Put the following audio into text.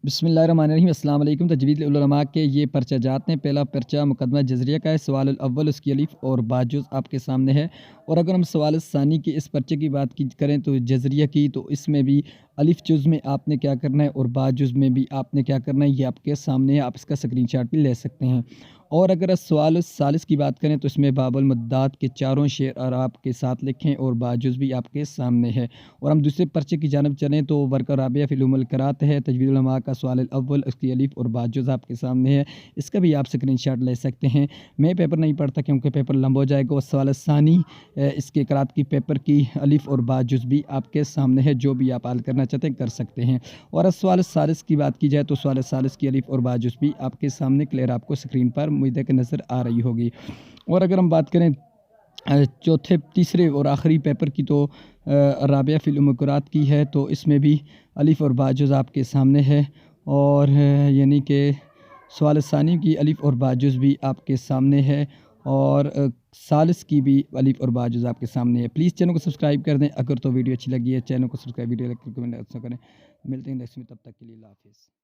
बिस्मिल्लाहिर्रहमानिर्रहीम। अस्सलाम वालेकुम। तजवीज़ उल-उलमा के ये पर्चा जात हैं। पहला पर्चा मुकदमा जज़रिया का है। सवाल अव्वल उसकी अलिफ़ और बा जुज़ आपके सामने है। और अगर हम सवाल सानी की इस पर्चे की बात की करें तो जज़रिया की, तो इसमें भी अलिफ़ जुज़ में आपने क्या करना है और बा जुज़ में भी आपने क्या करना है, ये आपके सामने है। आप इसका स्क्रीनशॉट भी ले सकते हैं। और अगर सवाल सालिस की बात करें तो इसमें बाबुल मुद्दात के चारों शेर और आपके साथ लिखें और बा जुज़ भी आपके सामने है। और हम दूसरे पर्चे की जानब चलें तो वर्क राबिया फ़िल उम्मुल क़िराअत है। तजवीज़ उल-उलमा का सवाल अव्वल उसकी अलिफ़ और बा जुज़ आपके सामने है। इसका भी आप स्क्रीनशॉट ले सकते हैं। मैं पेपर नहीं पढ़ता क्योंकि पेपर लंबा हो जाएगा। और सवाल सानी इसके क़िराअत की पेपर की अलिफ़ और बा जुज़ भी आपके सामने है। जो भी आप हल करना चाहते हैं कर सकते हैं। और सवाल सालिस की बात की जाए तो सवाल सालिस की अलिफ़ और बा जुज़ भी आपके सामने क्लियर आपको स्क्रीन पर उम्मीद है कि नज़र आ रही होगी। और अगर हम बात करें चौथे तीसरे और आखिरी पेपर की, तो राबिया फ़िल उम्मुल क़िराअत की है। तो इसमें भी अलिफ़ और बा जुज़ आपके सामने है। और यानी कि सवाल सानी की अलिफ़ और बा जुज़ भी आपके सामने है। और सालिस की भी अलिफ़ और बा जुज़ आपके सामने है। प्लीज़ चैनल को सब्सक्राइब कर दें। अगर तो वीडियो अच्छी लगी है चैनल को सब्सक्राइब, वीडियो लाइक कमेंट करें। मिलते हैं नेक्स्ट में, तब तक के लिए अल्लाह हाफ़िज़।